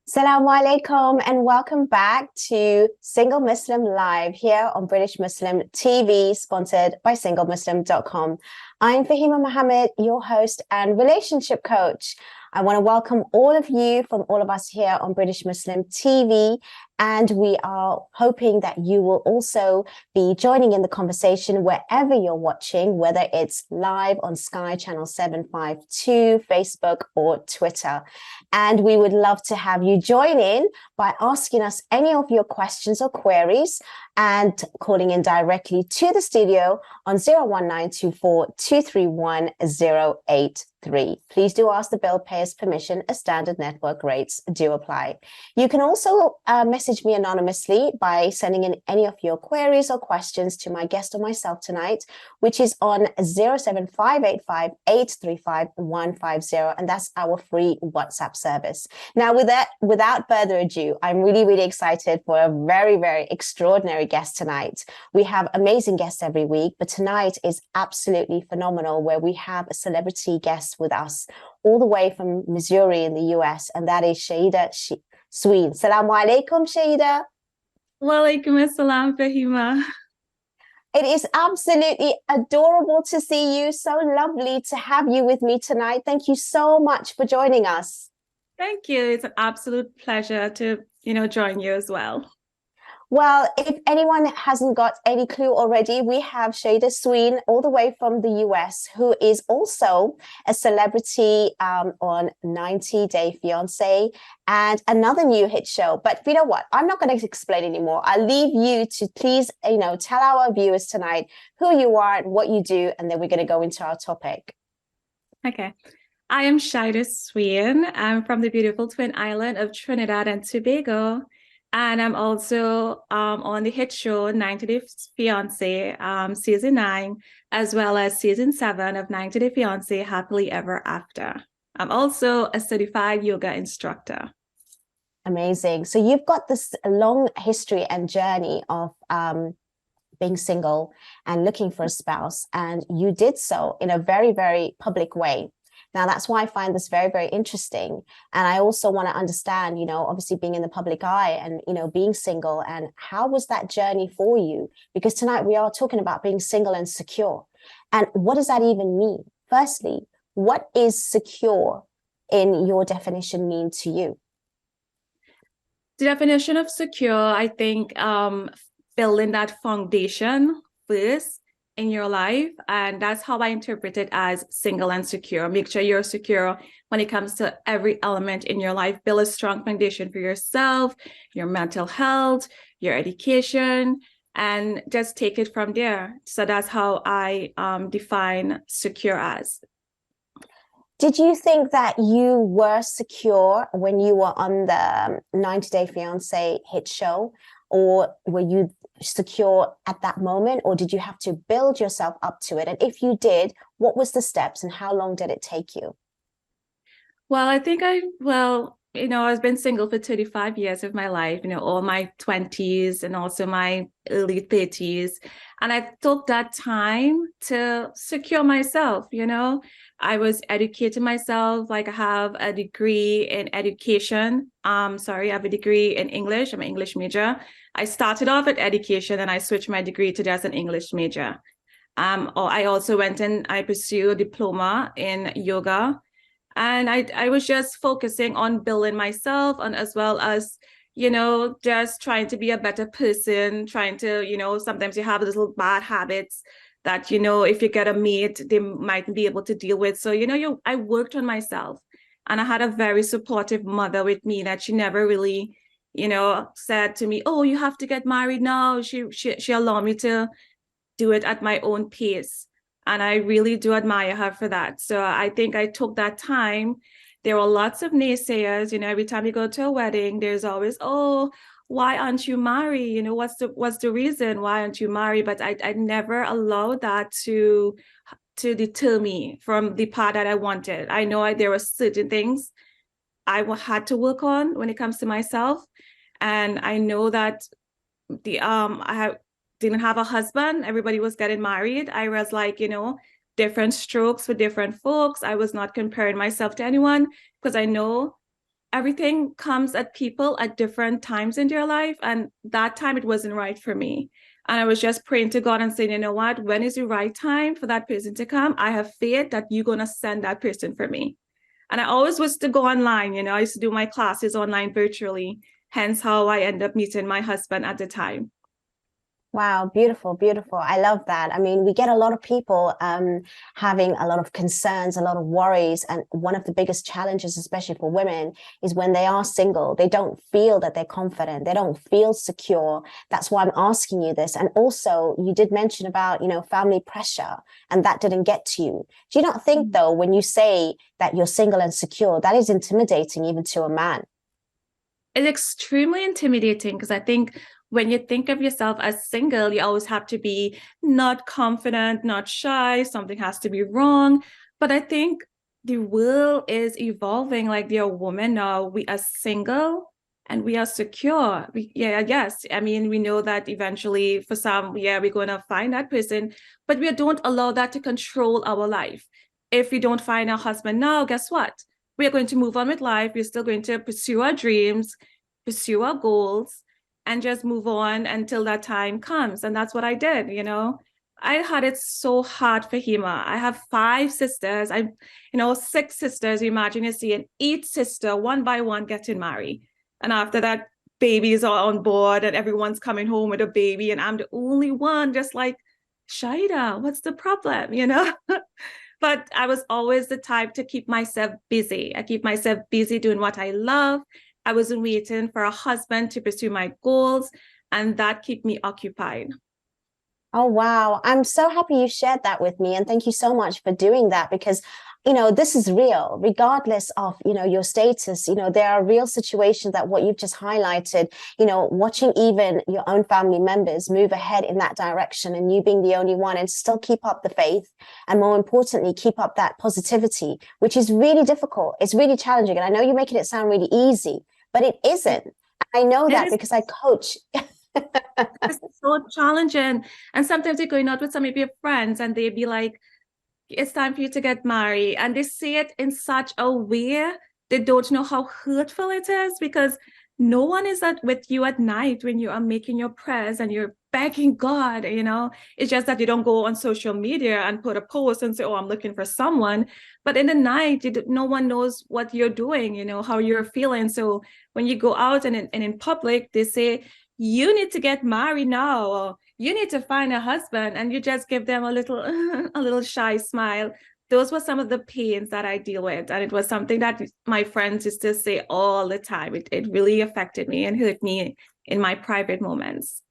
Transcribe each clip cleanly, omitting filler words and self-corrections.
Assalamu alaikum and welcome back to Single Muslim Live here on British Muslim TV, sponsored by SingleMuslim.com. I'm Fahima Mohammed, your host and relationship coach. I want to welcome all of you from all of us here on British Muslim TV, and we are hoping that you will also be joining in the conversation wherever you're watching, whether it's live on Sky Channel 752, Facebook, or Twitter. And we would love to have you join in by asking us any of your questions or queries and calling in directly to the studio on 01924 231 083. Please do ask the bill payer's permission, as standard network rates do apply. You can also message me anonymously by sending in any of your queries or questions to my guest or myself tonight, which is on 07585 835 150, and that's our free WhatsApp service. Now, without further ado, I'm really excited for a very extraordinary guest tonight. We have amazing guests every week, but tonight is absolutely phenomenal, where we have a celebrity guest with us all the way from Missouri in the US, and that is Shaida Sween. Salamu alaikum, Shaida. Walaikum assalam, Fahima. It is absolutely adorable to see you. So lovely to have you with me tonight. Thank you so much for joining us. Thank you. It's an absolute pleasure to, join you as well. Well, if anyone hasn't got any clue already, we have Shaida Sween all the way from the US, who is also a celebrity on 90 Day Fiancé and another new hit show. But you know what? I'm not going to explain anymore. I'll leave you to please, tell our viewers tonight who you are and what you do, and then we're going to go into our topic. Okay. I am Shaida Sween. I'm from the beautiful twin island of Trinidad and Tobago. And I'm also on the hit show 90 Day Fiancé, season 9, as well as season 7 of 90 Day Fiancé, Happily Ever After. I'm also a certified yoga instructor. Amazing. So you've got this long history and journey of being single and looking for a spouse, and you did so in a very public way. Now, that's why I find this very interesting. And I also want to understand, obviously being in the public eye and, being single, and how was that journey for you? Because tonight we are talking about being single and secure. And what does that even mean? Firstly, what is secure in your definition mean to you? The definition of secure, I think, building that foundation first in your life, and that's how I interpret it as single and secure. Make sure you're secure when it comes to every element in your life. Build a strong foundation for yourself, your mental health, your education, and just take it from there. So that's how I define secure as. Did you think that you were secure when you were on the 90 Day Fiancé hit show, or were you secure at that moment, or did you have to build yourself up to it? And if you did, what was the steps and how long did it take you? Well, I think I've been single for 35 years of my life, all my 20s and also my early 30s. And I took that time to secure myself, I was educating myself. Like, I have a degree in education. I have a degree in English. I'm an English major. I started off at education and I switched my degree to just an English major. I also went and I pursued a diploma in yoga. And I was just focusing on building myself, and as well as, just trying to be a better person, trying to, sometimes you have little bad habits that, if you get a mate, they might be able to deal with. So, I worked on myself, and I had a very supportive mother with me that she never really, said to me, oh, you have to get married now. She allowed me to do it at my own pace. And I really do admire her for that. So I think I took that time. There were lots of naysayers, every time you go to a wedding, there's always, oh, why aren't you married? What's the reason why aren't you married? But I never allowed that to deter me from the path that I wanted. I know there were certain things I had to work on when it comes to myself. And I know that didn't have a husband. Everybody was getting married. I was like, different strokes for different folks. I was not comparing myself to anyone, because I know everything comes at people at different times in their life. And that time it wasn't right for me. And I was just praying to God and saying, you know what, when is the right time for that person to come? I have faith that you're going to send that person for me. And I always was to go online, I used to do my classes online virtually, hence how I ended up meeting my husband at the time. Wow, beautiful, beautiful. I love that. I mean, we get a lot of people having a lot of concerns, a lot of worries. And one of the biggest challenges, especially for women, is when they are single, they don't feel that they're confident. They don't feel secure. That's why I'm asking you this. And also, you did mention about, family pressure, and that didn't get to you. Do you not think, though, when you say that you're single and secure, that is intimidating even to a man? It's extremely intimidating because I think when you think of yourself as single, you always have to be not confident, not shy, something has to be wrong. But I think the world is evolving. Like there are women now, we are single and we are secure. Yes. I mean, we know that eventually for some, we're going to find that person, but we don't allow that to control our life. If we don't find our husband now, guess what? We're going to move on with life. We're still going to pursue our dreams, pursue our goals, and just move on until that time comes. And that's what I did, I had it so hard for Hema. I have 5 sisters. Six sisters. Imagine you seeing each sister one by one getting married. And after that, babies are on board and everyone's coming home with a baby. And I'm the only one just like, Shaida, what's the problem? But I was always the type to keep myself busy. I keep myself busy doing what I love. I wasn't waiting for a husband to pursue my goals, and that kept me occupied. Oh, wow. I'm so happy you shared that with me. And thank you so much for doing that because, this is real, regardless of, your status. There are real situations that what you've just highlighted, watching even your own family members move ahead in that direction and you being the only one and still keep up the faith. And more importantly, keep up that positivity, which is really difficult. It's really challenging. And I know you're making it sound really easy, but it isn't. I know that because I coach. It's so challenging. And sometimes you're going out with some of your friends and they'd be like, it's time for you to get married. And they say it in such a way, they don't know how hurtful it is because no one is with you at night when you are making your prayers and you're begging God, It's just that you don't go on social media and put a post and say, oh, I'm looking for someone. But in the night, no one knows what you're doing, how you're feeling. So when you go out and in public, they say, you need to get married now, or you need to find a husband, and you just give them a little a little shy smile. Those were some of the pains that I deal with, and it was something that my friends used to say all the time. It really affected me and hurt me in my private moments.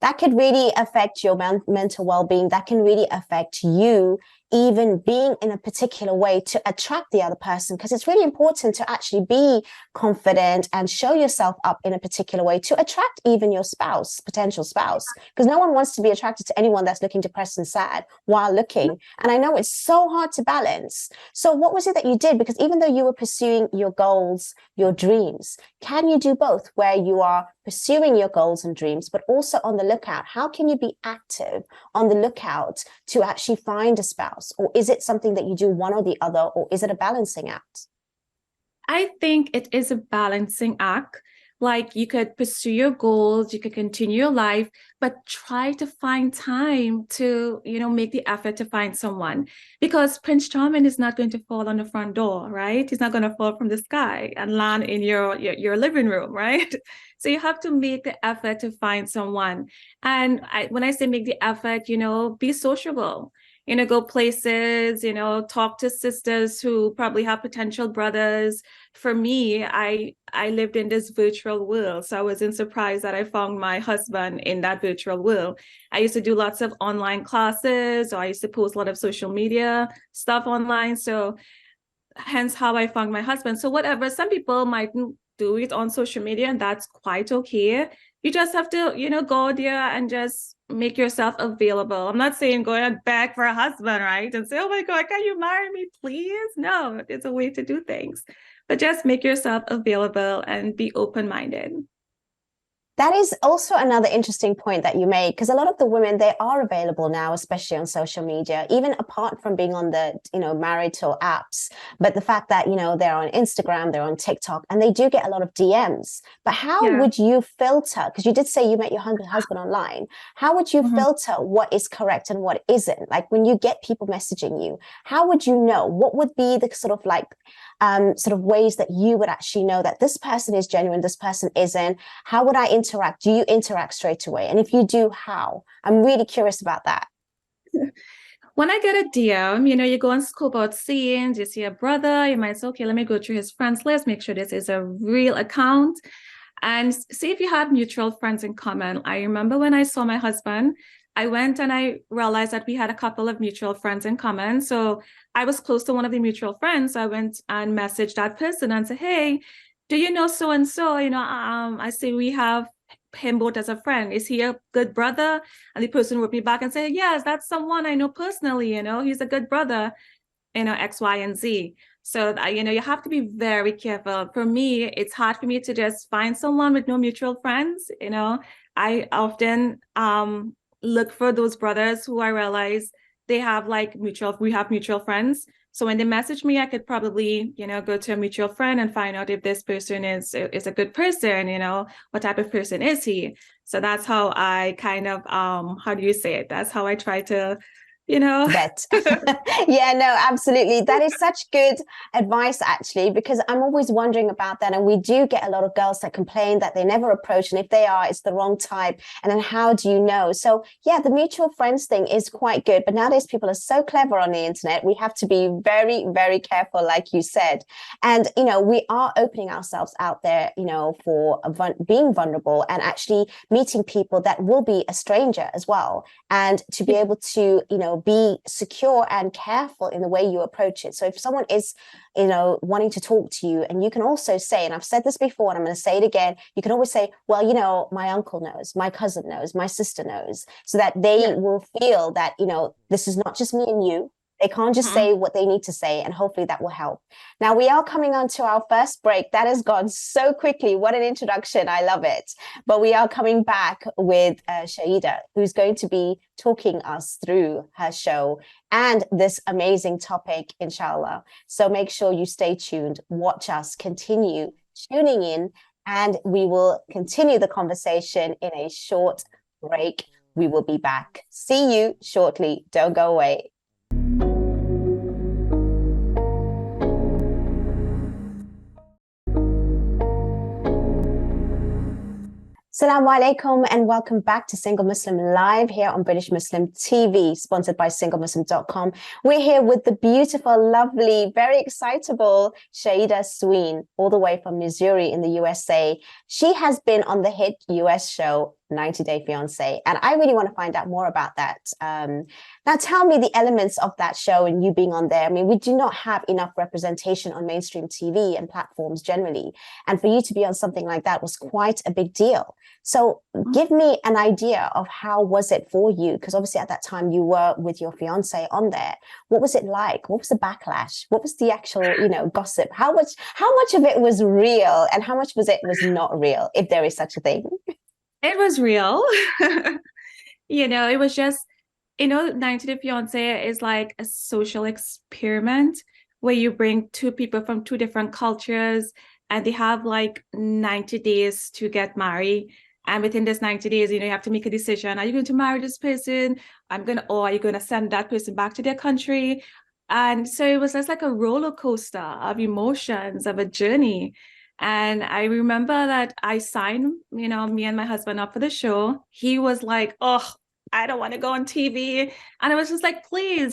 That could really affect your mental well-being. That can really affect you even being in a particular way to attract the other person, because it's really important to actually be confident and show yourself up in a particular way to attract even your spouse, potential spouse, because no one wants to be attracted to anyone that's looking depressed and sad while looking. And I know it's so hard to balance. So what was it that you did? Because even though you were pursuing your goals, your dreams, can you do both where you are pursuing your goals and dreams, but also on the lookout? How can you be active on the lookout to actually find a spouse? Or is it something that you do one or the other, or is it a balancing act? I think it is a balancing act. Like you could pursue your goals, you could continue your life, but try to find time to, make the effort to find someone, because Prince Charming is not going to fall on the front door, right? He's not going to fall from the sky and land in your living room, right? So you have to make the effort to find someone. And when I say make the effort, be sociable. Go places, talk to sisters who probably have potential brothers. For me, I lived in this virtual world, so I wasn't surprised that I found my husband in that virtual world. I used to do lots of online classes, or I used to post a lot of social media stuff online. So hence how I found my husband. So whatever, some people might do it on social media, and that's quite okay. You just have to, go there and just make yourself available. I'm not saying go and beg for a husband, right? And say, oh my God, can you marry me, please? No, it's a way to do things. But just make yourself available and be open-minded. That is also another interesting point that you made, because a lot of the women, they are available now, especially on social media, even apart from being on the, marital apps. But the fact that, they're on Instagram, they're on TikTok, and they do get a lot of DMs. But how Yeah. would you filter? Because you did say you met your husband online. How would you filter what is correct and what isn't? Like when you get people messaging you, how would you know? What would be the sort of ways that you would actually know that this person is genuine, this person isn't? How would I interact? Do you interact straight away? And if you do, how? I'm really curious about that. When I get a DM, you go and scope out scenes, you see a brother, you might say, okay, let me go through his friends list, make sure this is a real account, and see if you have mutual friends in common. I remember when I saw my husband, I went and I realized that we had a couple of mutual friends in common. So I was close to one of the mutual friends. I went and messaged that person and said, hey, do you know so and so? I say we have him both as a friend. Is he a good brother? And the person wrote me back and said, yes, that's someone I know personally. He's a good brother, X, Y, and Z. So, you have to be very careful. For me, it's hard for me to just find someone with no mutual friends. I often look for those brothers who I realize we have mutual friends. So when they message me, I could probably, go to a mutual friend and find out if this person is a good person, what type of person is he? So that's how I kind of, how do you say it? That's how I try to, Bet. Yeah, no, absolutely. That is such good advice, actually, because I'm always wondering about that. And we do get a lot of girls that complain that they never approach. And if they are, it's the wrong type. And then how do you know? So, yeah, the mutual friends thing is quite good. But nowadays, people are so clever on the internet. We have to be very, very careful, like you said. And, we are opening ourselves out there, for being vulnerable and actually meeting people that will be a stranger as well. And to be able to, be secure and careful in the way you approach it. So if someone is, wanting to talk to you, and you can also say, and I've said this before, and I'm going to say it again, you can always say, well, my uncle knows, my cousin knows, my sister knows, so that they will feel that, this is not just me and you. They can't just say what they need to say, and hopefully that will help. Now, we are coming on to our first break. That has gone so quickly. What an introduction. I love it. But we are coming back with Shaida, who's going to be talking us through her show and this amazing topic, inshallah. So make sure you stay tuned, watch us, continue tuning in, and we will continue the conversation in a short break. We will be back. See you shortly. Don't go away. Assalamu alaikum and welcome back to Single Muslim Live here on British Muslim TV, sponsored by SingleMuslim.com. We're here with the beautiful, lovely, very excitable Shaida Sween, all the way from Missouri in the USA. She has been on the hit US show 90 Day Fiancé, and I really want to find out more about that. Now, tell me the elements of that show and you being on there. I mean, we do not have enough representation on mainstream TV and platforms generally, and for you to be on something like that was quite a big deal. So give me an idea of how was it for you? Because obviously at that time you were with your fiance on there. What was it like? What was the backlash? What was the actual, gossip? How much of it was real and how much was not real, if there is such a thing? It was real. It was just, 90 Day Fiancé is like a social experiment where you bring two people from two different cultures and they have like 90 days to get married. And within this 90 days, you have to make a decision. Are you going to marry this person? Or are you going to send that person back to their country? And so it was just like a roller coaster of emotions, of a journey. And I remember that I signed, me and my husband up for the show. He was like, oh, I don't want to go on TV. And I was just like, please,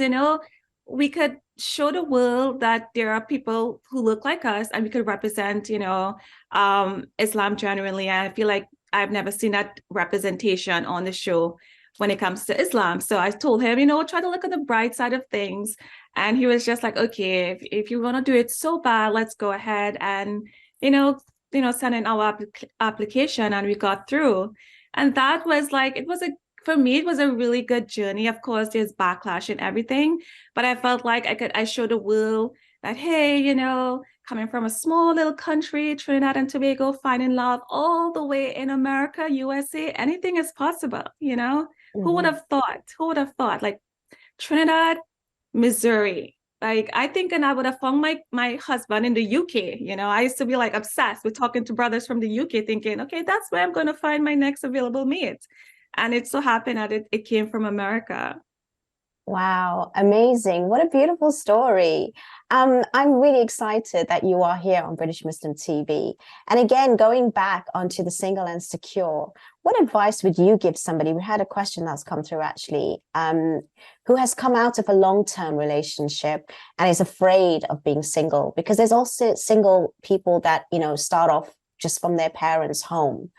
we could show the world that there are people who look like us and we could represent, Islam genuinely. And I feel like I've never seen that representation on the show when it comes to Islam. So I told him, try to look at the bright side of things. And he was just like, okay, if you want to do it so bad, let's go ahead and send in our application, and we got through. And that was like, for me, it was a really good journey. Of course, there's backlash and everything, but I felt like I showed the world that, hey, coming from a small little country, Trinidad and Tobago, finding love all the way in America, USA, anything is possible, you know? Who would Mhm. have thought? Who would have thought? Like Trinidad, Missouri. Like I think, and I would have found my husband in the UK. You know, I used to be like obsessed with talking to brothers from the UK, thinking, okay, that's where I'm going to find my next available mate. And it so happened that it came from America. Wow, amazing. What a beautiful story. I'm really excited that you are here on British Muslim TV. And again, going back onto the single and secure, what advice would you give somebody? We had a question that's come through actually, who has come out of a long-term relationship and is afraid of being single, because there's also single people that, you know, start off just from their parents' home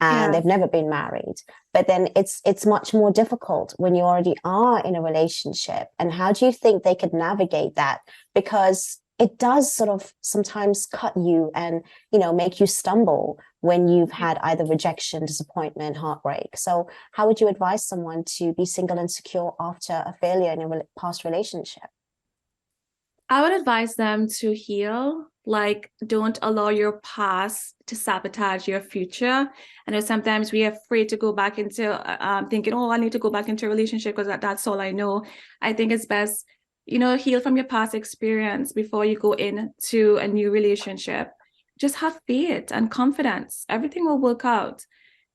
and Yeah. they've never been married, but then it's much more difficult when you already are in a relationship. And how do you think they could navigate that? Because it does sort of sometimes cut you and, you know, make you stumble when you've had either rejection, disappointment, heartbreak. So how would you advise someone to be single and secure after a failure in a past relationship? I would advise them to heal. Like, don't allow your past to sabotage your future. I know sometimes we're afraid to go back into thinking, oh, I need to go back into a relationship because that's all I know. I think it's best, you know, heal from your past experience before you go into a new relationship. Just have faith and confidence. Everything will work out.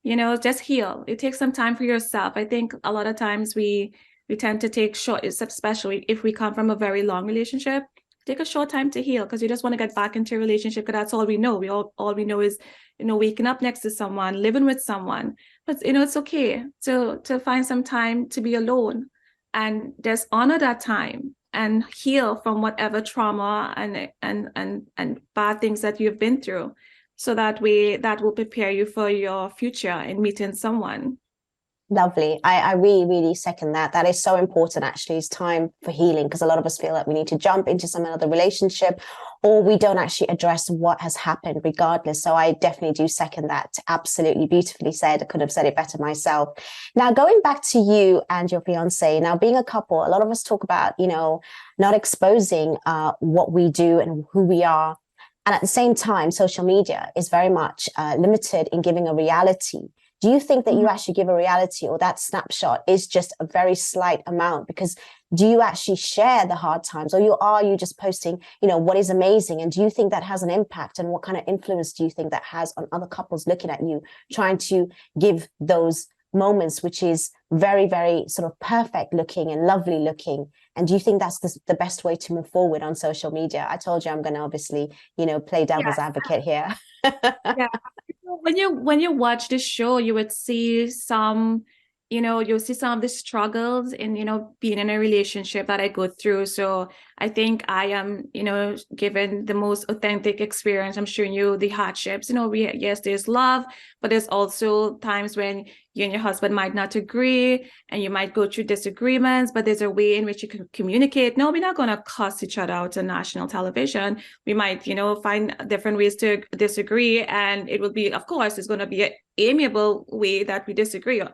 You know, just heal. It takes some time for yourself. I think a lot of times we tend to take short, especially if we come from a very long relationship, take a short time to heal because you just want to get back into a relationship because that's all we know. All we know is, you know, waking up next to someone, living with someone. But you know, it's okay to find some time to be alone and just honor that time and heal from whatever trauma and bad things that you've been through. So that will prepare you for your future in meeting someone. Lovely. I really, really second that. That is so important, actually. It's time for healing because a lot of us feel like we need to jump into some other relationship or we don't actually address what has happened regardless. So I definitely do second that. Absolutely beautifully said. I could have said it better myself. Now, going back to you and your fiance, now being a couple, a lot of us talk about, you know, not exposing what we do and who we are. And at the same time, social media is very much limited in giving a reality. Do you think that you actually give a reality or that snapshot is just a very slight amount? Because do you actually share the hard times or are you just posting, you know, what is amazing? And do you think that has an impact? And what kind of influence do you think that has on other couples looking at you, trying to give those moments, which is very, very sort of perfect looking and lovely looking? And do you think that's the best way to move forward on social media? I told you I'm going to obviously, you know, play devil's Yes. advocate here. Yeah. When you watch the show, you would see some, you know, you'll see some of the struggles in, you know, being in a relationship that I go through. So I think I am, you know, given the most authentic experience. I'm showing you the hardships. You know, yes, there's love, but there's also times when you and your husband might not agree and you might go through disagreements, but there's a way in which you can communicate. No, we're not going to cuss each other out on national television. We might, you know, find different ways to disagree. And it will be, of course, it's going to be an amiable way that we disagree on.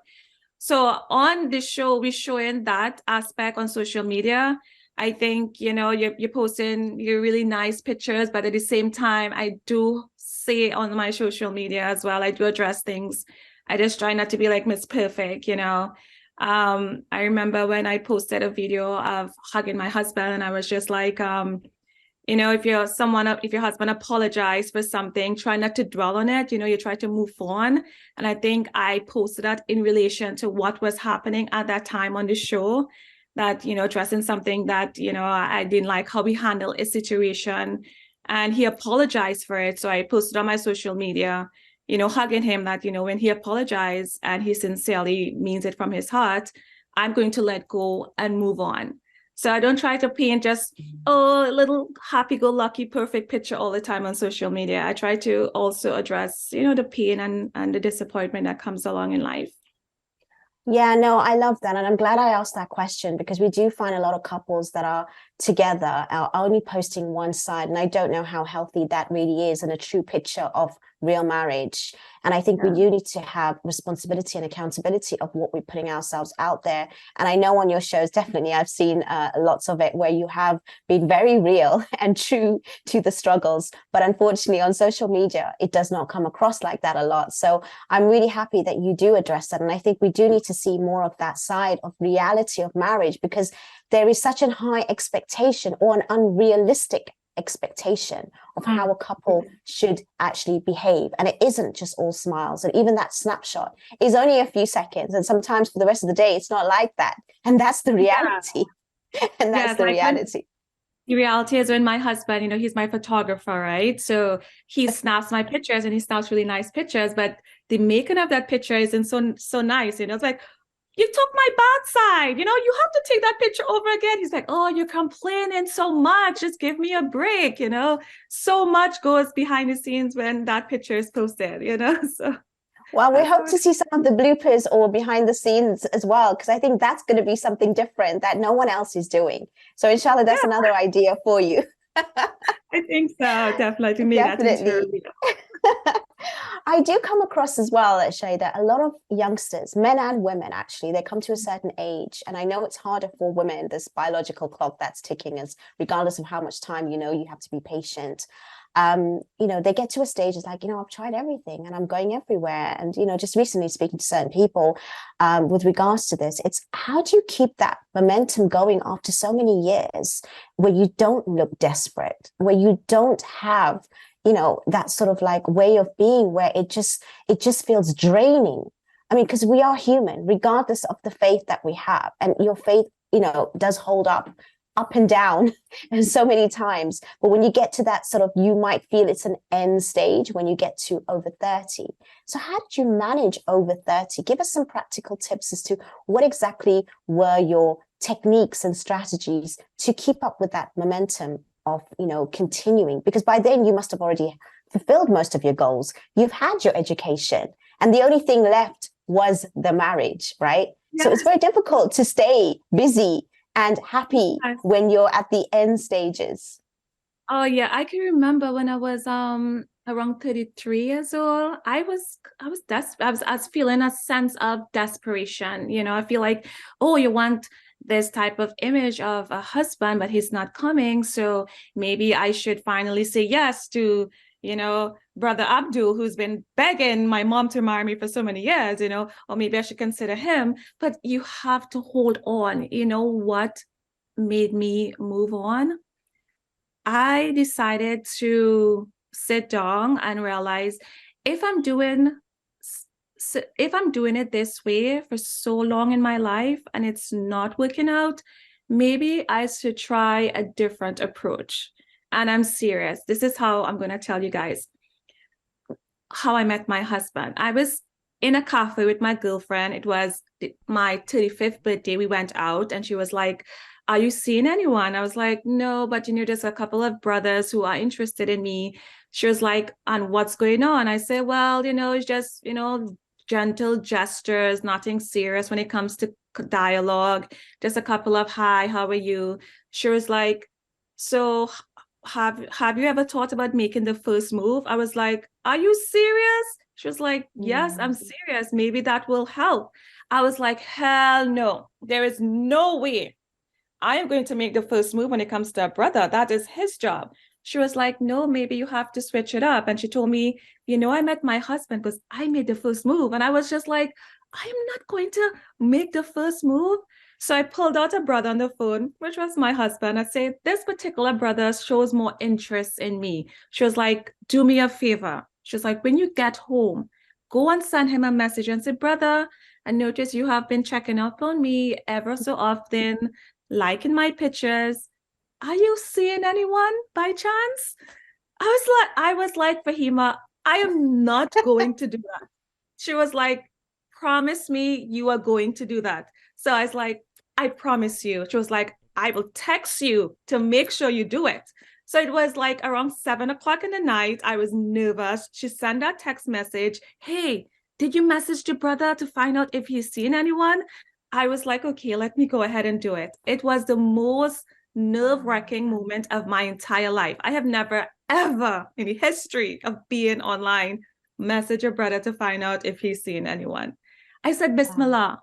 So on the show, we're showing that aspect on social media. I think, you know, you're posting your really nice pictures, but at the same time, I do say on my social media as well, I do address things. I just try not to be like Miss Perfect, you know. I remember when I posted a video of hugging my husband and I was just like, you know, if your husband apologized for something, try not to dwell on it. You know, you try to move on. And I think I posted that in relation to what was happening at that time on the show, that, you know, addressing something that, you know, I didn't like how we handled a situation. And he apologized for it. So I posted on my social media, you know, hugging him that, you know, when he apologized and he sincerely means it from his heart, I'm going to let go and move on. So I don't try to paint just a little happy-go-lucky, perfect picture all the time on social media. I try to also address, you know, the pain and the disappointment that comes along in life. Yeah, no, I love that. And I'm glad I asked that question because we do find a lot of couples that are together are only posting one side. And I don't know how healthy that really is and a true picture of real marriage. And I think we do need to have responsibility and accountability of what we're putting ourselves out there. And I know on your shows, definitely, I've seen lots of it where you have been very real and true to the struggles. But unfortunately, on social media, it does not come across like that a lot. So I'm really happy that you do address that. And I think we do need to see more of that side of reality of marriage, because there is such a high expectation or an unrealistic expectation of how a couple should actually behave, and it isn't just all smiles, and even that snapshot is only a few seconds, and sometimes for the rest of the day it's not like that, and that's the reality. And that's the reality. The reality is, when my husband, you know, he's my photographer, right? So he snaps my pictures and he snaps really nice pictures, but the making of that picture isn't so nice. You know, it's like, you took my bad side, you know, you have to take that picture over again. He's like, oh, you're complaining so much. Just give me a break, you know. So much goes behind the scenes when that picture is posted, you know. So well, we hope to see some of the bloopers or behind the scenes as well, because I think that's going to be something different that no one else is doing. So inshallah, that's another idea for you. I think so, definitely. Me, definitely. I do come across as well, Shay, that a lot of youngsters, men and women, actually, they come to a certain age. And I know it's harder for women, this biological clock that's ticking, as regardless of how much time, you know, you have to be patient. You know, they get to a stage, it's like, you know, I've tried everything and I'm going everywhere. And, you know, just recently speaking to certain people with regards to this, it's how do you keep that momentum going after so many years where you don't look desperate, where you don't have, you know, that sort of like way of being where it just feels draining. I mean, because we are human, regardless of the faith that we have, and your faith, you know, does hold up and down and so many times. But when you get to that sort of, you might feel it's an end stage when you get to over 30. So how did you manage over 30? Give us some practical tips as to what exactly were your techniques and strategies to keep up with that momentum of, you know, continuing, because by then you must have already fulfilled most of your goals. You've had your education and the only thing left was the marriage, right? Yes. So it's very difficult to stay busy and happy when you're at the end stages. Oh yeah, I can remember when I was around 33 years old. I was feeling a sense of desperation. You know, I feel like, oh, you want this type of image of a husband, but he's not coming. So maybe I should finally say yes to, you know, brother Abdul, who's been begging my mom to marry me for so many years, you know, or maybe I should consider him. But you have to hold on. You know what made me move on? I decided to sit down and realize if I'm doing it this way for so long in my life and it's not working out, maybe I should try a different approach. And I'm serious. This is how I'm going to tell you guys how I met my husband. I was in a cafe with my girlfriend. It was my 35th birthday. We went out and she was like, are you seeing anyone? I was like, no, but you know, there's a couple of brothers who are interested in me. She was like, and what's going on? I said, well, you know, it's just, you know, gentle gestures, nothing serious when it comes to dialogue, just a couple of hi, how are you? She was like, so have you ever thought about making the first move? I was like, are you serious? She was like, yes, I'm serious. Maybe that will help. I was like, hell no, there is no way I am going to make the first move when it comes to a brother. That is his job. She was like, no, maybe you have to switch it up. And she told me, you know, I met my husband because I made the first move. And I was just like, I'm not going to make the first move. So I pulled out a brother on the phone, which was my husband. I said, this particular brother shows more interest in me. She was like, do me a favor. She was like, when you get home, go and send him a message and say, brother, I noticed you have been checking up on me ever so often, liking my pictures. Are you seeing anyone by chance? I was like, Fahima, I am not going to do that. She was like, promise me you are going to do that. So I was like, I promise you. She was like, I will text you to make sure you do it. So it was like around 7:00 in the night. I was nervous. She sent that text message. Hey, did you message your brother to find out if he's seen anyone? I was like, okay, let me go ahead and do it. It was the most nerve-wracking moment of my entire life. I have never, ever in the history of being online message a brother to find out if he's seen anyone. I said, Bismillah.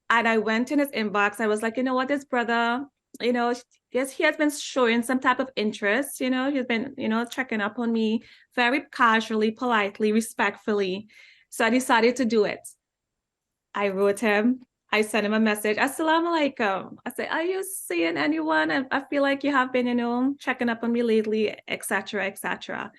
And I went in his inbox. I was like, you know what, this brother, yes, he has been showing some type of interest. He's been, checking up on me very casually, politely, respectfully. So I decided to do it. I wrote him. I sent him a message. Assalamu alaikum. I said, are you seeing anyone? I feel like you have been, checking up on me lately, etc., etc.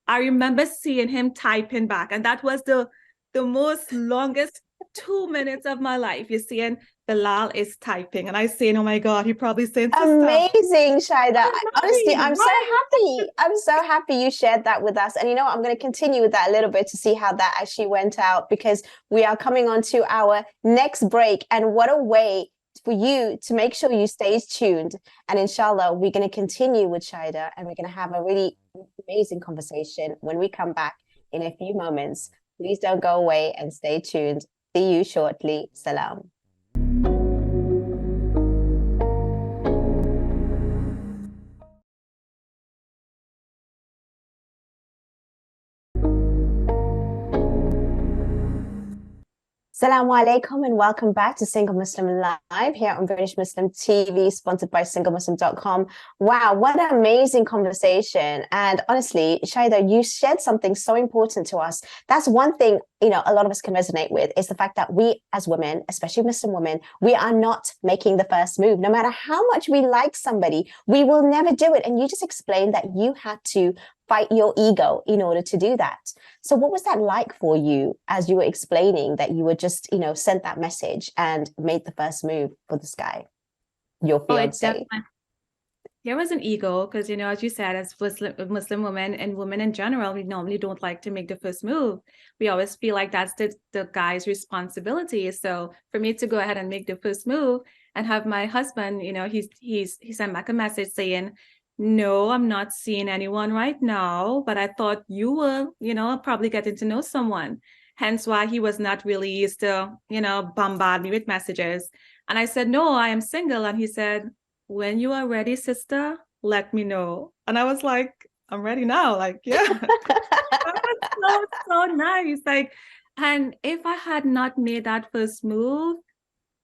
I remember seeing him typing back, and that was the most longest 2 minutes of my life. You're seeing Bilal is typing, and I saying, "Oh my God, he probably saying amazing, Shaida. Honestly, I'm so right. happy. I'm so happy you shared that with us. And I'm going to continue with that a little bit to see how that actually went out, because we are coming on to our next break. And what a way for you to make sure you stay tuned. And inshallah, we're going to continue with Shaida, and we're going to have a really amazing conversation when we come back in a few moments. Please don't go away and stay tuned. See you shortly. Salam. Assalamu alaikum and welcome back to Single Muslim Live here on British Muslim TV, sponsored by SingleMuslim.com. Wow, what an amazing conversation. And honestly, Shaida, you shared something so important to us. That's one thing, a lot of us can resonate with, is the fact that we as women, especially Muslim women, we are not making the first move. No matter how much we like somebody, we will never do it. And you just explained that you had to fight your ego in order to do that. So what was that like for you as you were explaining that you were just, sent that message and made the first move for this guy, your fiance? There was an ego because, as you said, as Muslim women and women in general, we normally don't like to make the first move. We always feel like that's the guy's responsibility. So for me to go ahead and make the first move and have my husband, he sent back a message saying, no, I'm not seeing anyone right now, but I thought you were, probably getting to know someone. Hence why he was not really used to, bombard me with messages. And I said, no, I am single. And he said, when you are ready, sister, let me know. And I was like, I'm ready now. Like, yeah. That was so nice. Like, and if I had not made that first move,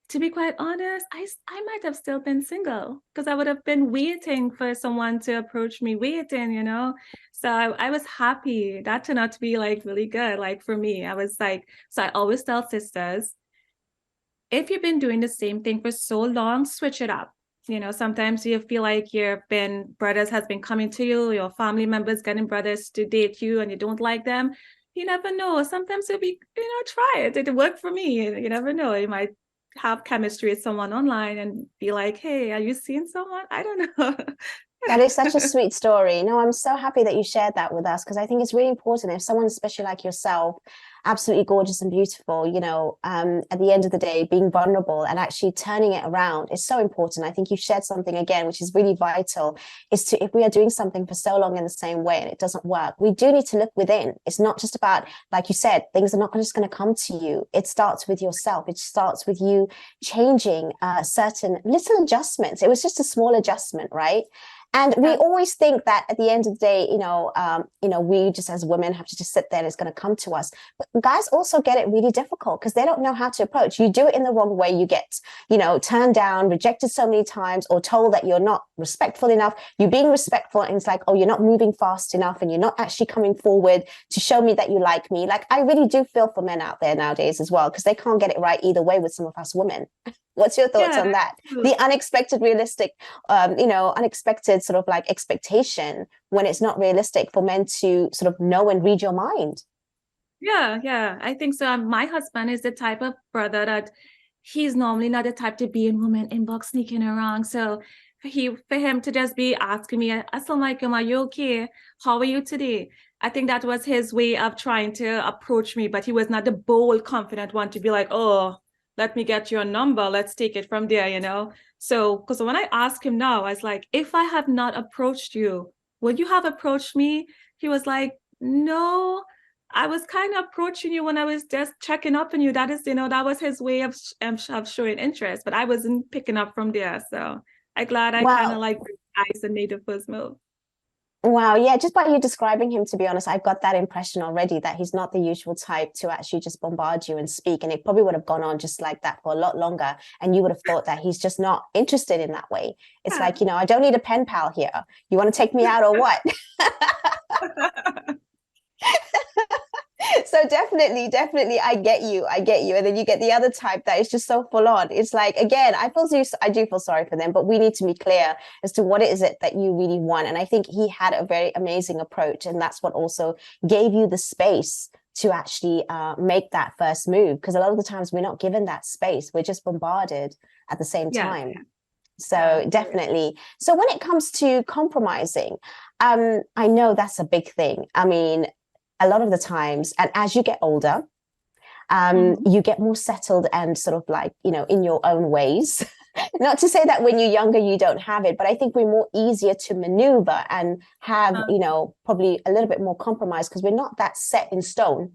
to be quite honest, I might have still been single because I would have been waiting for someone to approach me, waiting, So I was happy. That turned out to be like really good. Like for me, I was like, so I always tell sisters, if you've been doing the same thing for so long, switch it up. Sometimes you feel like brothers has been coming to you, your family members getting brothers to date you and you don't like them. You never know. Sometimes it'll be, try it. It worked for me. You never know. You might have chemistry with someone online and be like, hey, are you seeing someone? I don't know. That is such a sweet story. No, I'm so happy that you shared that with us, because I think it's really important if someone, especially like yourself, absolutely gorgeous and beautiful, at the end of the day, being vulnerable and actually turning it around is so important. I think you shared something again, which is really vital, is to, if we are doing something for so long in the same way and it doesn't work, we do need to look within. It's not just about, like you said, things are not just going to come to you. It starts with yourself. It starts with you changing certain little adjustments. It was just a small adjustment, right? And we always think that at the end of the day, we just as women have to just sit there and it's going to come to us. But guys also get it really difficult because they don't know how to approach. You do it in the wrong way. You get, turned down, rejected so many times, or told that you're not respectful enough. You're being respectful and it's like, oh, you're not moving fast enough and you're not actually coming forward to show me that you like me. Like, I really do feel for men out there nowadays as well, because they can't get it right either way with some of us women. What's your thoughts on that? The unexpected, realistic, unexpected sort of like expectation when it's not realistic for men to sort of know and read your mind. Yeah, I think so. My husband is the type of brother that he's normally not the type to be in women inbox sneaking around. So for him to just be asking me, Assalamu alaikum, are you okay? How are you today? I think that was his way of trying to approach me, but he was not the bold, confident one to be like, oh, let me get your number. Let's take it from there, So, because when I asked him now, I was like, if I have not approached you, would you have approached me? He was like, no, I was kind of approaching you when I was just checking up on you. That is, that was his way of showing interest, but I wasn't picking up from there. So I'm glad I kind of Well, like ice and made the first move. wow, yeah, just by you describing him, to be honest, I've got that impression already that he's not the usual type to actually just bombard you and speak. And it probably would have gone on just like that for a lot longer. And you would have thought that he's just not interested in that way. It's Yeah. like, I don't need a pen pal here. You want to take me out or what? So definitely, I get you. And then you get the other type that is just so full on. It's like, again, I do feel sorry for them, but we need to be clear as to what is it that you really want. And I think he had a very amazing approach, and that's what also gave you the space to actually make that first move. Because a lot of the times we're not given that space; we're just bombarded at the same Yeah. time. Yeah. So definitely. So when it comes to compromising, I know that's a big thing. I mean, a lot of the times, and as you get older, Mhm. you get more settled and sort of like, in your own ways. Not to say that when you're younger, you don't have it, but I think we're more easier to maneuver and have, probably a little bit more compromise because we're not that set in stone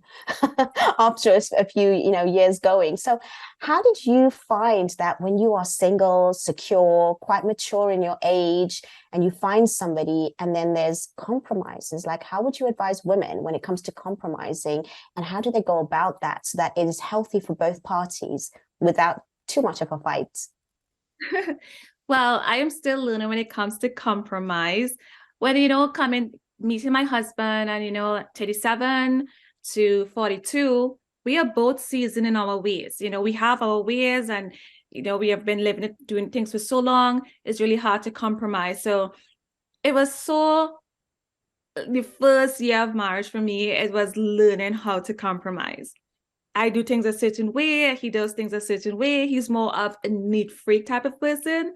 after a few, years going. So how did you find that when you are single, secure, quite mature in your age, and you find somebody and then there's compromises? Like, how would you advise women when it comes to compromising, and how do they go about that so that it is healthy for both parties without too much of a fight? Well, I am still learning when it comes to compromise. When, coming, meeting my husband and, 37 to 42, we are both seasoned in our ways. We have our ways and, we have been living, doing things for so long. It's really hard to compromise. So it was the first year of marriage for me, it was learning how to compromise. I do things a certain way. He does things a certain way. He's more of a neat freak type of person.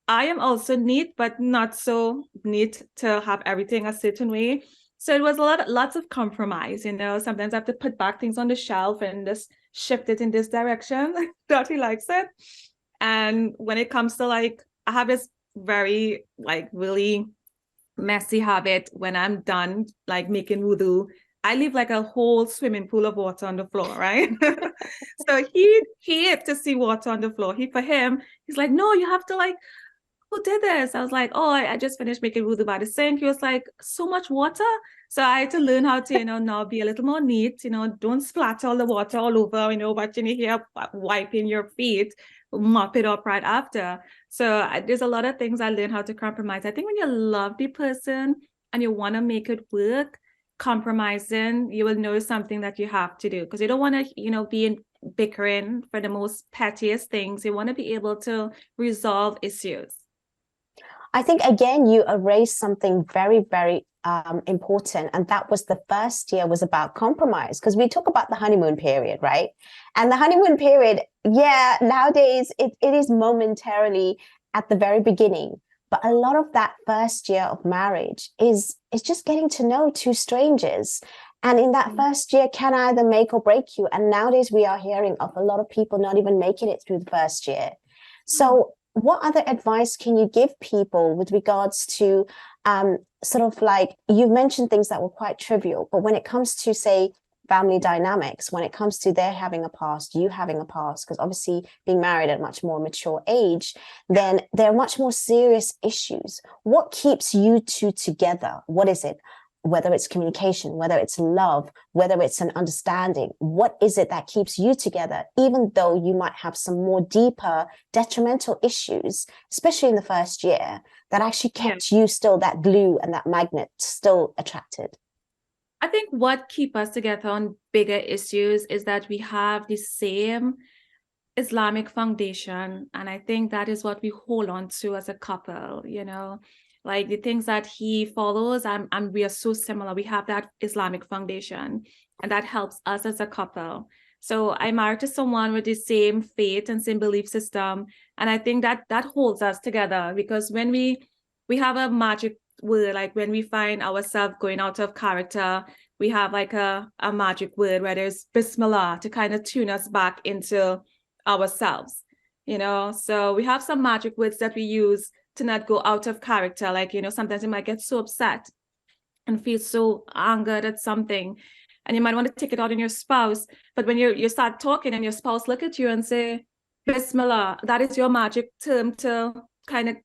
I am also neat, but not so neat to have everything a certain way. So it was lots of compromise. Sometimes I have to put back things on the shelf and just shift it in this direction that he likes it. And when it comes to I have this very really messy habit. When I'm done making wudu, I leave a whole swimming pool of water on the floor, right? So he hates to see water on the floor. For him, he's like, no, you have to who did this? I was like, oh, I just finished making wudu by the sink. He was like, so much water. So I had to learn how to, now be a little more neat, don't splatter all the water all over, watching you here wiping your feet, mop it up right after. So there's a lot of things I learned how to compromise. I think when you love the person and you want to make it work, compromising, you will know something that you have to do because you don't want to, be in bickering for the most pettiest things. You want to be able to resolve issues. I think, again, you erased something very, very important. And that was the first year was about compromise, because we talk about the honeymoon period, right? And the honeymoon period, yeah, nowadays it is momentarily at the very beginning. But a lot of that first year of marriage is just getting to know two strangers. And in that first year can either make or break you. And nowadays we are hearing of a lot of people not even making it through the first year. So what other advice can you give people with regards to sort of you've mentioned things that were quite trivial, but when it comes to, say, family dynamics, when it comes to their having a past, you having a past, because obviously being married at a much more mature age, then there are much more serious issues. What keeps you two together? What is it? Whether it's communication, whether it's love, whether it's an understanding, what is it that keeps you together, even though you might have some more deeper detrimental issues, especially in the first year, that actually kept you still that glue and that magnet still attracted? I think what keeps us together on bigger issues is that we have the same Islamic foundation. And I think that is what we hold on to as a couple, the things that he follows, and we are so similar. We have that Islamic foundation, and that helps us as a couple. So I'm married to someone with the same faith and same belief system. And I think that holds us together, because when we have a magic word, when we find ourselves going out of character, we have a magic word where there's Bismillah to kind of tune us back into ourselves, so we have some magic words that we use to not go out of character. Sometimes you might get so upset and feel so angered at something, and you might want to take it out on your spouse, but when you start talking and your spouse look at you and say Bismillah, that is your magic term to kind of,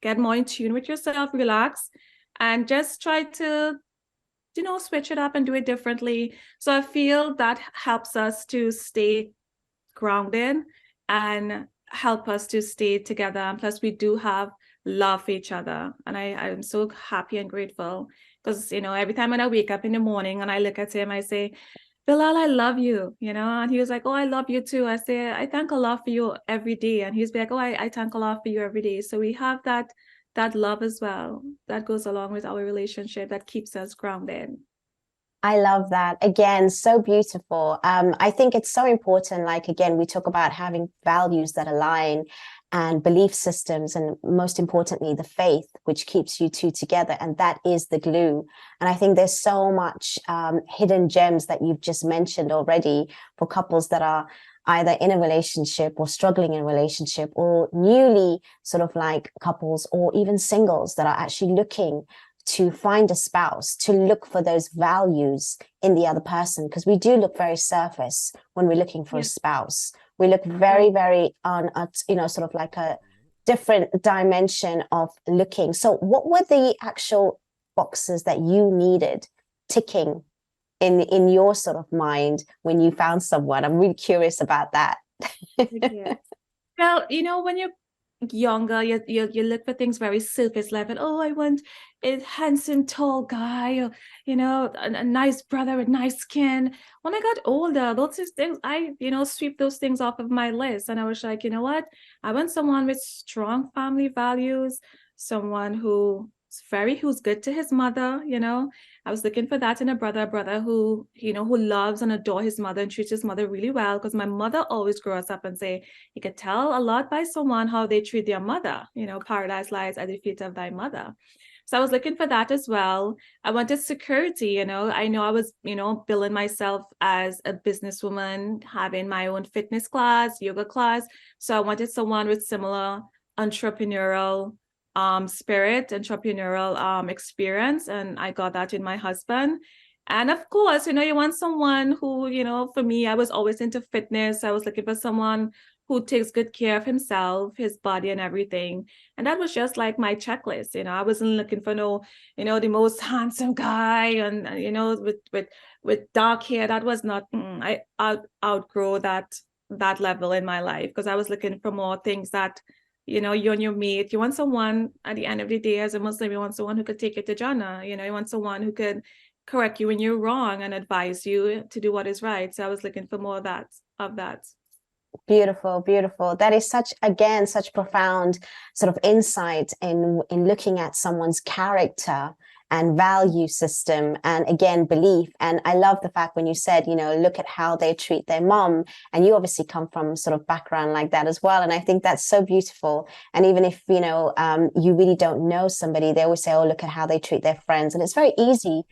get more in tune with yourself, relax, and just try to, switch it up and do it differently. So I feel that helps us to stay grounded and help us to stay together. And plus, we do have love for each other. And I'm so happy and grateful because, every time when I wake up in the morning and I look at him, I say, Bilal, I love you, and he was like, oh, I love you too. I say, I thank Allah for you every day. And he's like, oh, I thank Allah for you every day. So we have that love as well that goes along with our relationship that keeps us grounded. I love that. Again, so beautiful. I think it's so important. Like, again, we talk about having values that align and belief systems, and most importantly, the faith, which keeps you two together. And that is the glue. And I think there's so much hidden gems that you've just mentioned already for couples that are either in a relationship or struggling in a relationship, or newly sort of like couples, or even singles that are actually looking to find a spouse, to look for those values in the other person, because we do look very surface when we're looking for a spouse. We look very, very on a, sort of like a different dimension of looking. So what were the actual boxes that you needed ticking in your sort of mind when you found someone? I'm really curious about that. Well, when you're younger, you look for things very surface level. Oh, I want a handsome, tall guy, or a nice brother with nice skin. When I got older, those things I sweep those things off of my list, and I was like, you know what? I want someone with strong family values, someone who's good to his mother. I was looking for that in a brother who who loves and adore his mother and treats his mother really well, because my mother always grew us up and say, you could tell a lot by someone how they treat their mother. Paradise lies at the feet of thy mother. So I was looking for that as well. I wanted security. I know I was, billing myself as a businesswoman, having my own fitness class, yoga class. So I wanted someone with similar entrepreneurial spirit, entrepreneurial experience. And I got that in my husband. And of course, you want someone who, for me, I was always into fitness. I was looking for someone who takes good care of himself, his body and everything. And that was just like my checklist. I wasn't looking for the most handsome guy and, with dark hair. That was not, I outgrow that level in my life, because I was looking for more things that, you and your mate, you want someone at the end of the day, as a Muslim, you want someone who could take you to Jannah. You want someone who could correct you when you're wrong and advise you to do what is right. So I was looking for more of that. Beautiful, beautiful. That is such profound sort of insight in looking at someone's character and value system, and again, belief. And I love the fact when you said, look at how they treat their mom, and you obviously come from sort of background like that as well. And I think that's so beautiful. And even if, you really don't know somebody, they always say, oh, look at how they treat their friends. And it's very easy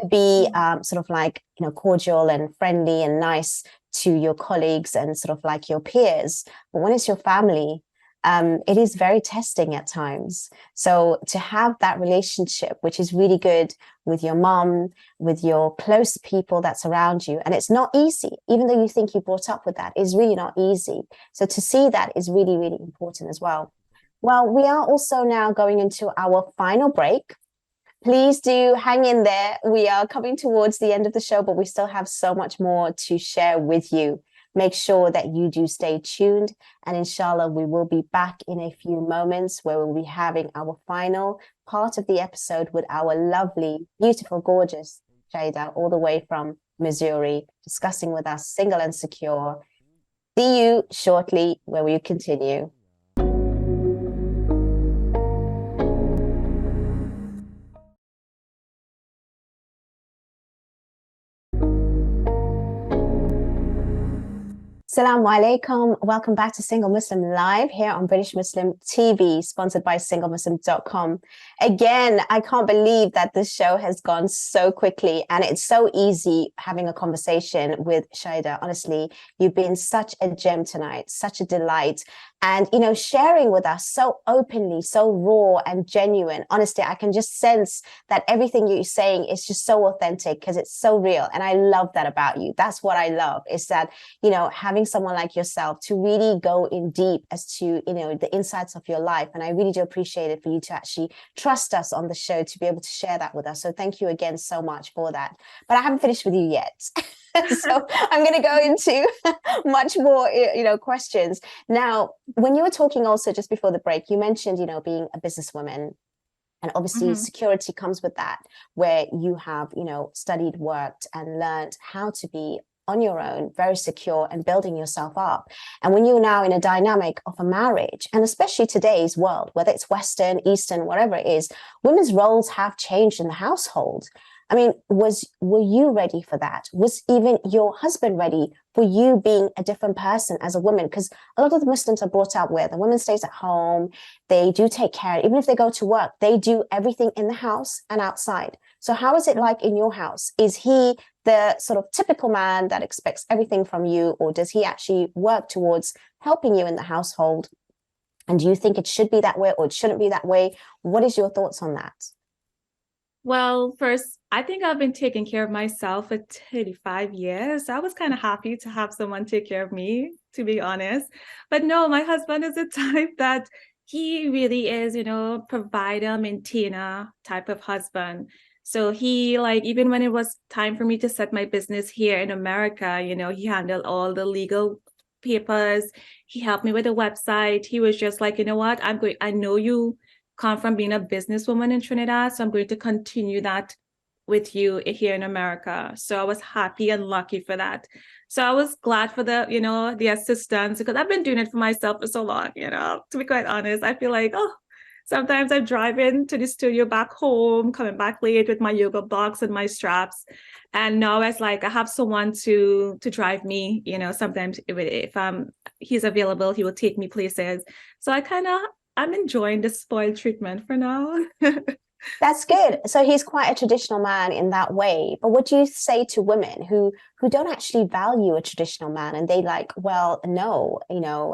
to be sort of like, cordial and friendly and nice to your colleagues and sort of like your peers. But when it's your family, it is very testing at times. So to have that relationship, which is really good with your mom, with your close people that's around you, and it's not easy, even though you think you brought up with that, is really not easy. So to see that is really, really important as well. Well, we are also now going into our final break. Please do hang in there. We are coming towards the end of the show, but we still have so much more to share with you. Make sure that you do stay tuned. And inshallah, we will be back in a few moments where we'll be having our final part of the episode with our lovely, beautiful, gorgeous Shaida, all the way from Missouri, discussing with us Single and Secure. See you shortly where we continue. Assalamu alaikum. Welcome back to Single Muslim Live here on British Muslim TV, sponsored by SingleMuslim.com. Again, I can't believe that this show has gone so quickly, and it's so easy having a conversation with Shaida. Honestly, you've been such a gem tonight, such a delight. And, sharing with us so openly, so raw and genuine. Honestly, I can just sense that everything you're saying is just so authentic because it's so real. And I love that about you. That's what I love, is that, having having someone like yourself to really go in deep as to, the insights of your life. And I really do appreciate it for you to actually trust us on the show to be able to share that with us. So thank you again so much for that. But I haven't finished with you yet. So I'm going to go into much more, questions. Now, when you were talking also just before the break, you mentioned, being a businesswoman. And obviously security comes with that, where you have, studied, worked, and learned how to be on your own, very secure and building yourself up. And when you're now in a dynamic of a marriage, and especially today's world, whether it's Western, Eastern, whatever it is, women's roles have changed in the household. I mean, were you ready for that? Was even your husband ready for you being a different person as a woman? Because a lot of the Muslims are brought up where the woman stays at home, they do take care, even if they go to work, they do everything in the house and outside. So how is it like in your house? Is he the sort of typical man that expects everything from you, or does he actually work towards helping you in the household? And do you think it should be that way or it shouldn't be that way? What is your thoughts on that? Well, first, I think I've been taking care of myself for 35 years. I was kind of happy to have someone take care of me, to be honest. But no, my husband is the type that he really is, provider, maintainer type of husband. So he, like, even when it was time for me to set my business here in America, he handled all the legal papers. He helped me with the website. He was just like, you know what, I know you come from being a businesswoman in Trinidad, so I'm going to continue that with you here in America. So I was happy and lucky for that. So I was glad for the assistance, because I've been doing it for myself for so long, to be quite honest. I feel like, sometimes I drive into the studio back home, coming back late with my yoga blocks and my straps. And now it's like I have someone to drive me, sometimes if he's available, he will take me places. So I'm enjoying the spoiled treatment for now. That's good. So he's quite a traditional man in that way. But what do you say to women who don't actually value a traditional man, and they like, well, no,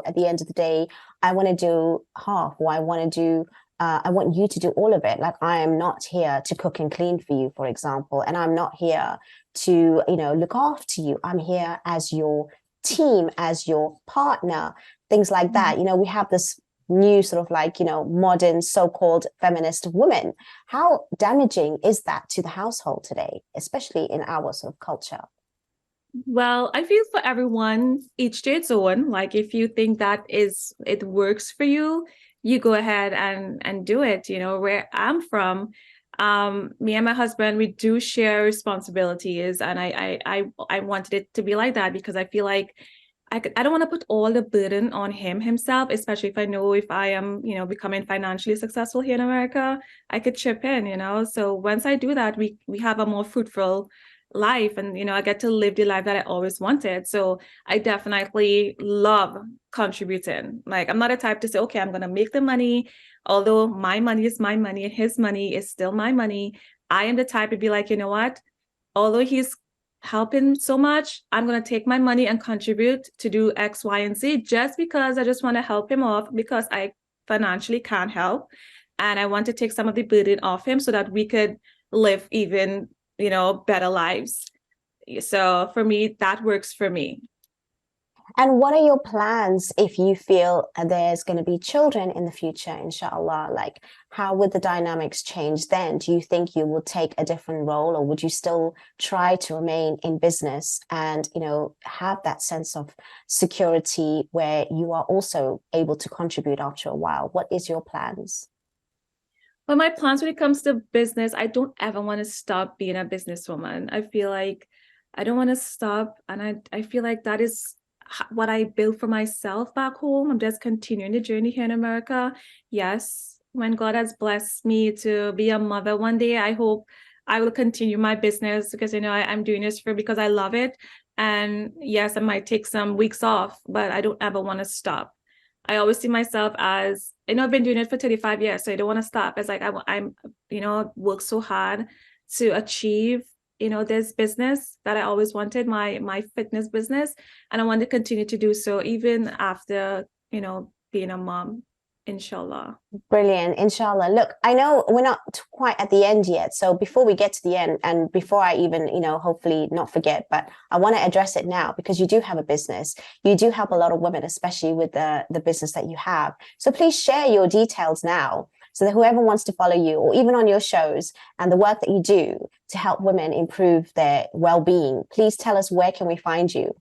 at the end of the day, I want to do half, or I want to do I want you to do all of it. Like, I am not here to cook and clean for you, for example, and I'm not here to, look after you. I'm here as your team, as your partner, things like that. We have this new sort of like, modern so-called feminist women. How damaging is that to the household today, especially in our sort of culture? Well, I feel for everyone, each to its own. Like, if you think it works for you, you go ahead and do it. Where I'm from, me and my husband, we do share responsibilities, and I wanted it to be like that, because I feel like I don't want to put all the burden on himself, especially if I am, becoming financially successful here in America, I could chip in. So once I do that, we have a more fruitful life, and I get to live the life that I always wanted. So I definitely love contributing. Like, I'm not a type to say, okay, I'm going to make the money, although my money is my money and his money is still my money. I am the type to be like, you know what, although he's helping so much, I'm going to take my money and contribute to do X, Y, and Z, just because I just want to help him off, because I financially can't help. And I want to take some of the burden off him so that we could live even, better lives. So for me, that works for me. And what are your plans if you feel there's going to be children in the future, inshallah? Like, how would the dynamics change then? Do you think you will take a different role, or would you still try to remain in business and, have that sense of security where you are also able to contribute after a while? What is your plans? Well, my plans when it comes to business, I don't ever want to stop being a businesswoman. I feel like I don't want to stop. And I feel like that is what I built for myself back home. I'm just continuing the journey here in America. Yes, when God has blessed me to be a mother one day, I hope I will continue my business, because I'm doing this because I love it. And yes, I might take some weeks off, but I don't ever want to stop. I always see myself as, I've been doing it for 35 years, so I don't want to stop. It's like I'm worked so hard to achieve this business that I always wanted, my fitness business, and I want to continue to do so even after being a mom inshallah. Brilliant. Inshallah. Look, I know we're not quite at the end yet. So before we get to the end, and before I even, hopefully not forget, but I want to address it now because you do have a business. You do help a lot of women, especially with the business that you have. So please share your details now so that whoever wants to follow you or even on your shows and the work that you do to help women improve their well-being, please tell us, where can we find you?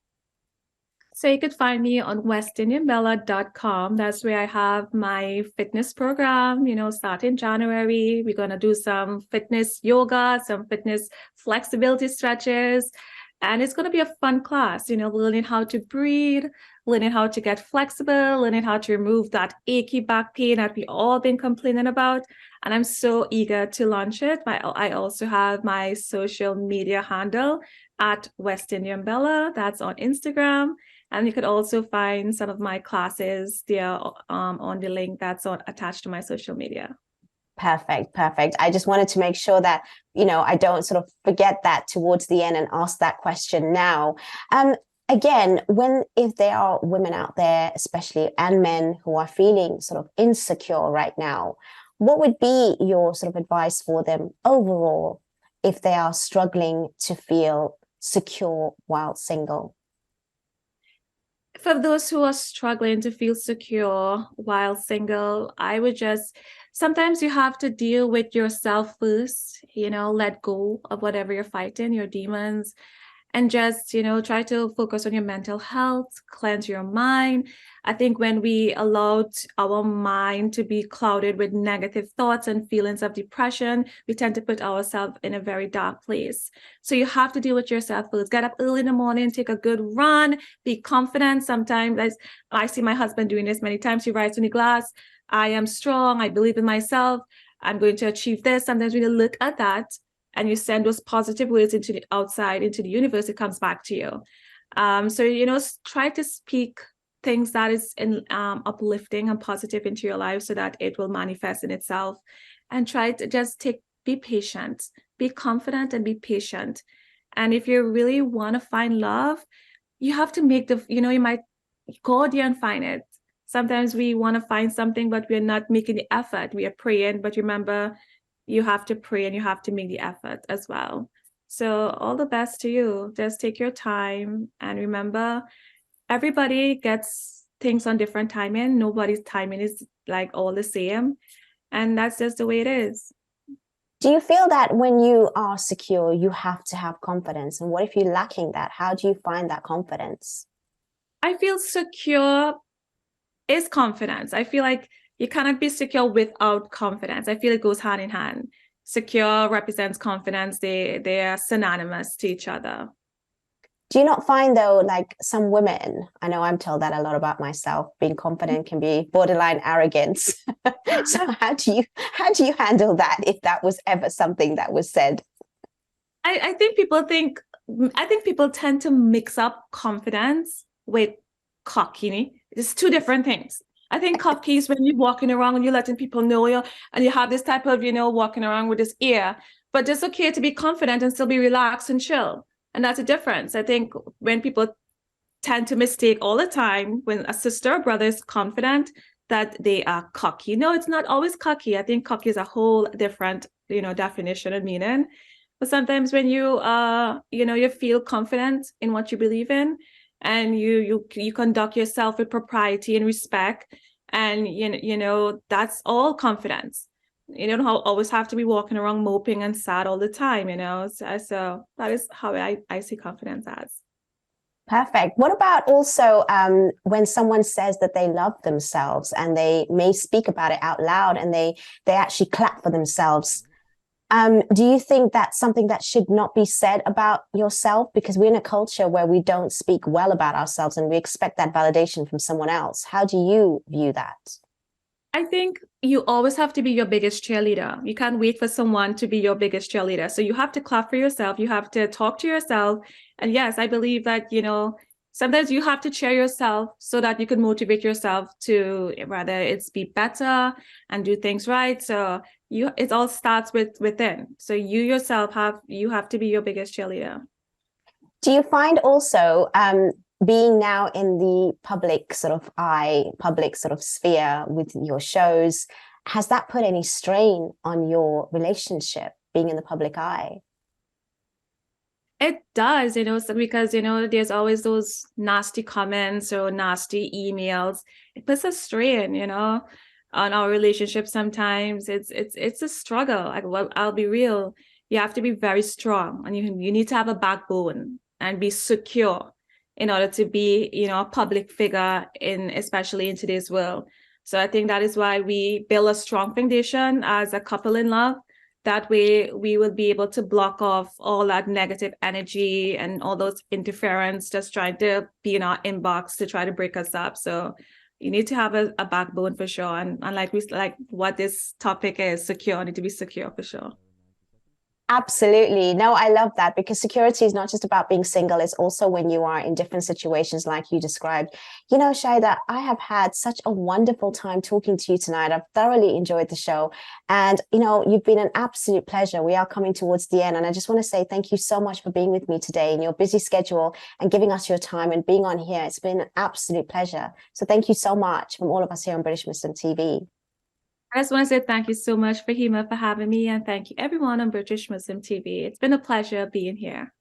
So you could find me on westindianbella.com. That's where I have my fitness program, starting January. We're going to do some fitness yoga, some fitness flexibility stretches. And it's going to be a fun class, learning how to breathe, learning how to get flexible, learning how to remove that achy back pain that we all been complaining about. And I'm so eager to launch it. I also have my social media handle at westindianbella. That's on Instagram. And you could also find some of my classes there on the link that's attached to my social media. Perfect. I just wanted to make sure that, I don't sort of forget that towards the end and ask that question now. Again, if there are women out there, especially, and men who are feeling sort of insecure right now, what would be your sort of advice for them overall if they are struggling to feel secure while single? For those who are struggling to feel secure while single, I would sometimes you have to deal with yourself first, let go of whatever you're fighting, your demons, and just, try to focus on your mental health, cleanse your mind. I think when we allowed our mind to be clouded with negative thoughts and feelings of depression, we tend to put ourselves in a very dark place. So you have to deal with yourself first. Get up early in the morning, take a good run, be confident. Sometimes I see my husband doing this many times. He writes on the glass, I am strong, I believe in myself, I'm going to achieve this. Sometimes when you look at that, and you send those positive words into the outside, into the universe, it comes back to you. So, try to speak things that is uplifting and positive into your life so that it will manifest in itself. And try to just be patient, be confident and be patient. And if you really want to find love, you have to make you might go there and find it. Sometimes we want to find something, but we're not making the effort. We are praying, but remember, you have to pray and you have to make the effort as well. So all the best to you. Just take your time and remember, everybody gets things on different timing. Nobody's timing is like all the same. And that's just the way it is. Do you feel that when you are secure, you have to have confidence? And what if you're lacking that? How do you find that confidence? I feel secure is confidence. I feel like you cannot be secure without confidence. I feel it goes hand in hand. Secure represents confidence. They are synonymous to each other. Do you not find, though, like some women, I know I'm told that a lot about myself, being confident can be borderline arrogance. So how do you handle that, if that was ever something that was said? I think people tend to mix up confidence with cocky. It's two different things. I think cocky is when you're walking around and you're letting people know you, and you have this type of, walking around with this air. But it's okay to be confident and still be relaxed and chill. And that's a difference. I think when people tend to mistake all the time, when a sister or brother is confident, that they are cocky. No, it's not always cocky. I think cocky is a whole different, definition and meaning. But sometimes when you feel confident in what you believe in, and you conduct yourself with propriety and respect, and that's all confidence. You don't always have to be walking around moping and sad all the time, so that is how I see confidence as. Perfect. What about also when someone says that they love themselves and they may speak about it out loud and they actually clap for themselves? Do you think that's something that should not be said about yourself? Because we're in a culture where we don't speak well about ourselves and we expect that validation from someone else. How do you view that? I think you always have to be your biggest cheerleader. You can't wait for someone to be your biggest cheerleader. So you have to clap for yourself. You have to talk to yourself. And yes, I believe that, sometimes you have to cheer yourself so that you can motivate yourself to rather it's be better and do things right. So it all starts within. So you yourself have to be your biggest cheerleader. Do you find also being now in the public sort of eye, public sort of sphere with your shows, has that put any strain on your relationship being in the public eye? It does, so because, there's always those nasty comments or nasty emails. It puts a strain, on our relationship sometimes. It's a struggle. Like, well, I'll be real. You have to be very strong, and you need to have a backbone and be secure in order to be, a public figure especially in today's world. So I think that is why we build a strong foundation as a couple in love. That way we will be able to block off all that negative energy and all those interference just trying to be in our inbox to try to break us up. So you need to have a backbone for sure. And like what this topic is, secure, need to be secure for sure. Absolutely. No, I love that, because security is not just about being single. It's also when you are in different situations like you described. Shaida, I have had such a wonderful time talking to you tonight. I've thoroughly enjoyed the show. And, you've been an absolute pleasure. We are coming towards the end. And I just want to say thank you so much for being with me today in your busy schedule and giving us your time and being on here. It's been an absolute pleasure. So thank you so much from all of us here on British Muslim TV. I just want to say thank you so much, Fahima, for having me, and thank you everyone on British Muslim TV. It's been a pleasure being here.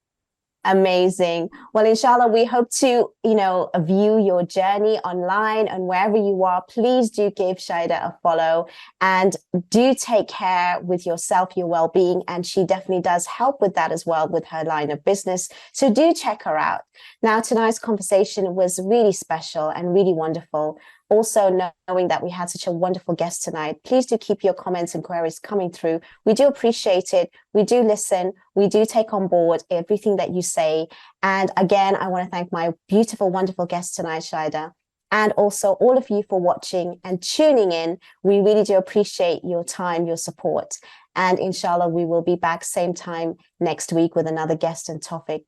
Amazing. Well, inshallah, we hope to, view your journey online, and wherever you are, please do give Shaida a follow and do take care with yourself, your well-being. And she definitely does help with that as well with her line of business. So do check her out. Now, tonight's conversation was really special and really wonderful. Also, knowing that we had such a wonderful guest tonight, please do keep your comments and queries coming through. We do appreciate it. We do listen. We do take on board everything that you say. And again, I want to thank my beautiful, wonderful guest tonight, Shaida, and also all of you for watching and tuning in. We really do appreciate your time, your support. And inshallah, we will be back same time next week with another guest and topic.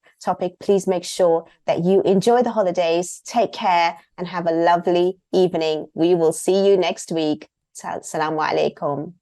Please make sure that you enjoy the holidays, take care, and have a lovely evening. We will see you next week. Assalamu alaikum.